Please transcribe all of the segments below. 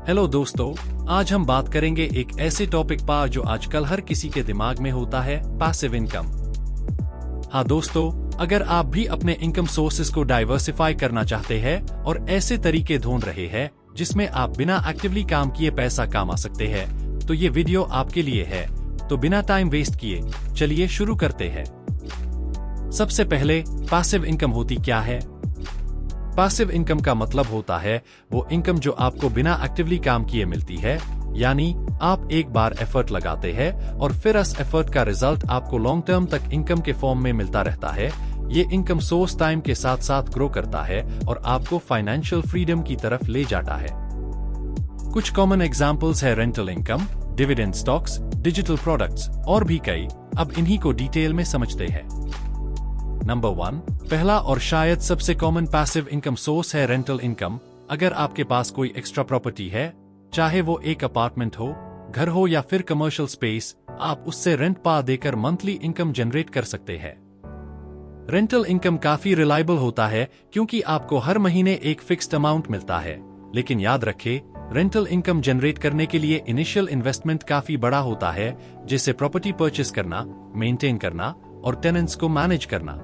Hello दोस्तों, आज हम बात करेंगे एक ऐसे टॉपिक पर जो आजकल हर किसी के दिमाग में होता है, पैसिव इनकम। हाँ दोस्तों, अगर आप भी अपने इनकम सोर्सेज को डाइवर्सिफाई करना चाहते हैं और ऐसे तरीके ढूंढ रहे हैं जिसमें आप बिना एक्टिवली काम किए पैसा कमा सकते हैं, तो ये वीडियो आपके लिए है। तो बिना टाइम वेस्ट किए चलिए शुरू करते हैं। सबसे पहले पैसिव इनकम होती क्या है? पैसिव इनकम का मतलब होता है वो इनकम जो आपको बिना एक्टिवली काम किए मिलती है, यानी आप एक बार एफर्ट लगाते हैं और फिर उस एफर्ट का रिजल्ट आपको लॉन्ग टर्म तक इनकम के फॉर्म में मिलता रहता है। ये इनकम सोर्स टाइम के साथ साथ ग्रो करता है और आपको फाइनेंशियल फ्रीडम की तरफ ले जाता है। कुछ कॉमन एग्जांपल्स है rental income, dividend stocks, digital products और भी कई। अब इन्हीं को डिटेल में समझते हैं। नंबर 1, पहला और शायद सबसे कॉमन पैसिव इनकम सोर्स है रेंटल इनकम। अगर आपके पास कोई एक्स्ट्रा प्रॉपर्टी है, चाहे वो एक अपार्टमेंट हो, घर हो या फिर कमर्शियल स्पेस, आप उससे रेंट पा देकर मंथली इनकम जनरेट कर सकते हैं। रेंटल इनकम काफी रिलायबल होता है क्योंकि आपको हर महीने एक फिक्स्ड अमाउंट मिलता है। लेकिन याद रखें, रेंटल इनकम जनरेट करने के लिए इनिशियल इन्वेस्टमेंट काफी बड़ा होता है, जैसे प्रॉपर्टी परचेस करना, मेंटेन करना और टेनेंट्स को मैनेज करना।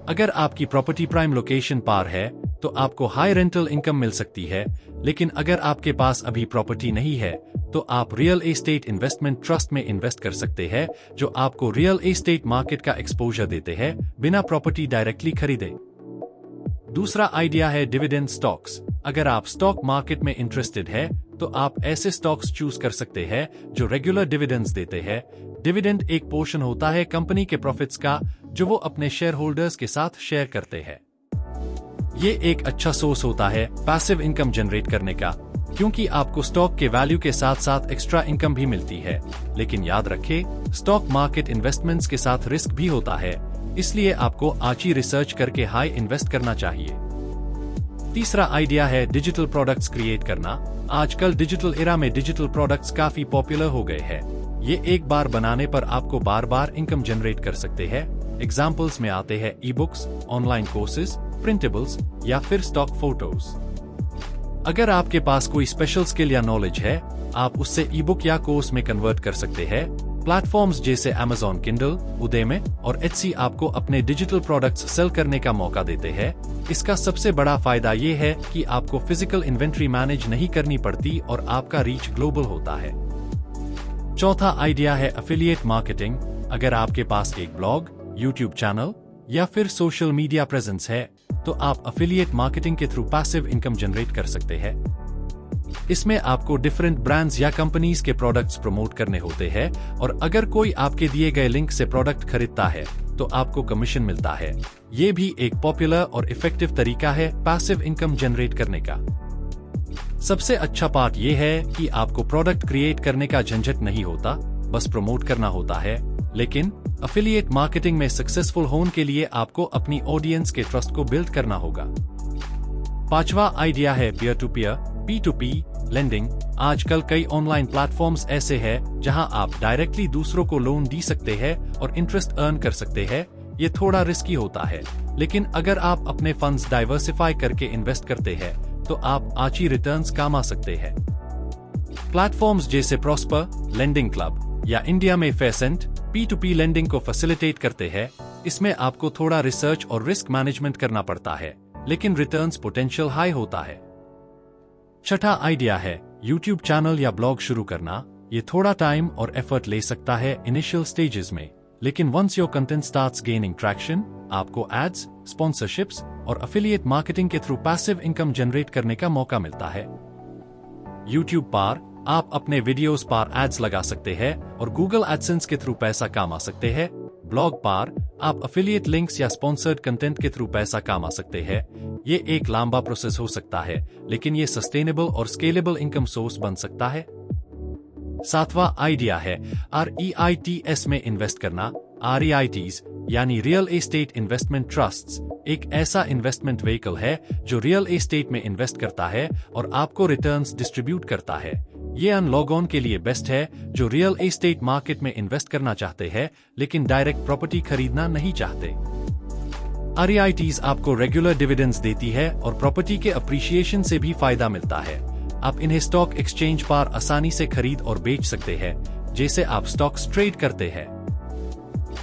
अगर आपकी प्रॉपर्टी प्राइम लोकेशन पर है तो आपको हाई रेंटल इनकम मिल सकती है, लेकिन अगर आपके पास अभी प्रॉपर्टी नहीं है तो आप रियल एस्टेट इन्वेस्टमेंट ट्रस्ट में इन्वेस्ट कर सकते हैं, जो आपको रियल एस्टेट मार्केट का एक्सपोजर देते हैं बिना प्रॉपर्टी डायरेक्टली खरीदे। दूसरा आइडिया है डिविडेंड स्टॉक्स। अगर आप स्टॉक मार्केट में इंटरेस्टेड है तो आप ऐसे स्टॉक्स चूज कर सकते हैं जो रेगुलर डिविडेंड्स देते हैं। डिविडेंड एक पोर्शन होता है कंपनी के प्रॉफिट्स का जो वो अपने शेयर होल्डर्स के साथ शेयर करते हैं। ये एक अच्छा सोर्स होता है पैसिव इनकम जनरेट करने का, क्योंकि आपको स्टॉक के वैल्यू के साथ साथ एक्स्ट्रा इनकम भी मिलती है। लेकिन याद रखें, स्टॉक मार्केट इन्वेस्टमेंट्स के साथ रिस्क भी होता है, इसलिए आपको अच्छी रिसर्च करके हाई इन्वेस्ट करना चाहिए। तीसरा आइडिया है डिजिटल प्रोडक्ट्स क्रिएट करना। आजकल डिजिटल एरा में डिजिटल प्रोडक्ट्स काफी पॉपुलर हो गए हैं। ये एक बार बनाने पर आपको बार बार इनकम जनरेट कर सकते हैं। एग्जाम्पल्स में आते हैं ई बुक्स, ऑनलाइन कोर्सेज, प्रिंटेबल्स या फिर स्टॉक फोटोज। अगर आपके पास कोई स्पेशल स्किल या नॉलेज है, आप उससे ई बुक या कोर्स में कन्वर्ट कर सकते हैं। प्लेटफॉर्म्स जैसे Amazon Kindle, Udemy और Etsy आपको अपने डिजिटल प्रोडक्ट्स सेल करने का मौका देते हैं। इसका सबसे बड़ा फायदा ये है कि आपको फिजिकल इन्वेंट्री मैनेज नहीं करनी पड़ती और आपका रीच ग्लोबल होता है। चौथा आइडिया है एफिलिएट मार्केटिंग। अगर आपके पास एक ब्लॉग, यूट्यूब चैनल या फिर सोशल मीडिया प्रेजेंस है तो आप एफिलिएट मार्केटिंग के थ्रू पैसिव इनकम जनरेट कर सकते हैं। इसमें आपको डिफरेंट ब्रांड्स या कंपनीज के प्रोडक्ट्स प्रमोट करने होते हैं और अगर कोई आपके दिए गए लिंक से प्रोडक्ट खरीदता है तो आपको कमीशन मिलता है। ये भी एक पॉपुलर और इफेक्टिव तरीका है पैसिव इनकम जनरेट करने का। सबसे अच्छा पार्ट ये है कि आपको प्रोडक्ट क्रिएट करने का झंझट नहीं होता, बस प्रमोट करना होता है। लेकिन एफिलिएट मार्केटिंग में सक्सेसफुल होने के लिए आपको अपनी ऑडियंस के ट्रस्ट को बिल्ड करना होगा। पांचवा आइडिया है peer to peer, P2P lending. आजकल कई ऑनलाइन प्लेटफॉर्म्स ऐसे हैं जहां आप डायरेक्टली दूसरों को लोन दे सकते हैं और इंटरेस्ट अर्न कर सकते हैं। ये थोड़ा रिस्की होता है, लेकिन अगर आप अपने फंड्स डाइवर्सिफाई करके इन्वेस्ट करते हैं तो आप अच्छी रिटर्न्स कमा सकते हैं। प्लेटफॉर्म्स जैसे प्रॉस्पर, लेंडिंग क्लब या इंडिया में फेसेंट P2P लेंडिंग को फैसिलिटेट करते हैं। इसमें आपको थोड़ा रिसर्च और रिस्क मैनेजमेंट करना पड़ता है, लेकिन रिटर्न्स पोटेंशियल हाई होता है। छठा आइडिया है यूट्यूब चैनल या ब्लॉग शुरू करना। ये थोड़ा टाइम और एफर्ट ले सकता है इनिशियल स्टेजेस में, लेकिन once your content starts gaining traction, आपको एड्स, स्पॉन्सरशिप्स और एफिलिएट मार्केटिंग के थ्रू पैसिव इनकम जनरेट करने का मौका मिलता है। यूट्यूब पर आप अपने वीडियोस पर एड्स लगा सकते हैं और गूगल एडसेंस के थ्रू पैसा कमा सकते हैं। ब्लॉग पर आप एफिलिएट लिंक्स या स्पॉन्सर्ड कंटेंट के थ्रू पैसा कमा सकते हैं। ये एक लंबा प्रोसेस हो सकता है, लेकिन ये सस्टेनेबल और स्केलेबल इनकम सोर्स बन सकता है। सातवां आइडिया है REITs में इन्वेस्ट करना। REITs यानी रियल एस्टेट इन्वेस्टमेंट ट्रस्ट्स एक ऐसा इन्वेस्टमेंट व्हीकल है जो रियल एस्टेट में इन्वेस्ट करता है और आपको रिटर्न्स डिस्ट्रीब्यूट करता है। ये उन लोगों के लिए बेस्ट है जो रियल एस्टेट मार्केट में इन्वेस्ट करना चाहते हैं लेकिन डायरेक्ट प्रॉपर्टी खरीदना नहीं चाहते। REITs आपको रेगुलर डिविडेंड्स देती है और प्रॉपर्टी के अप्रिशिएशन से भी फायदा मिलता है। आप इन्हें स्टॉक एक्सचेंज पर आसानी से खरीद और बेच सकते हैं, जैसे आप स्टॉक्स ट्रेड करते हैं।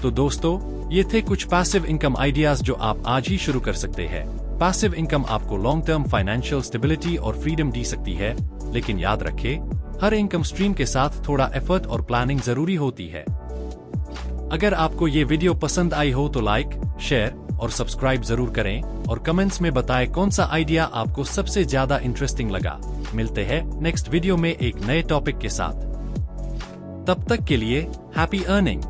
तो दोस्तों, ये थे कुछ पैसिव इनकम आइडियाज जो आप आज ही शुरू कर सकते हैं। पैसिव इनकम आपको लॉन्ग टर्म फाइनेंशियल स्टेबिलिटी और फ्रीडम दे सकती है, लेकिन याद रखें, हर इनकम स्ट्रीम के साथ थोड़ा एफर्ट और प्लानिंग जरूरी होती है। अगर आपको ये वीडियो पसंद आई हो तो लाइक, शेयर और सब्सक्राइब जरूर करें और कमेंट्स में बताएं कौन सा आइडिया आपको सबसे ज्यादा इंटरेस्टिंग लगा। मिलते हैं नेक्स्ट वीडियो में एक नए टॉपिक के साथ। तब तक के लिए हैप्पी अर्निंग।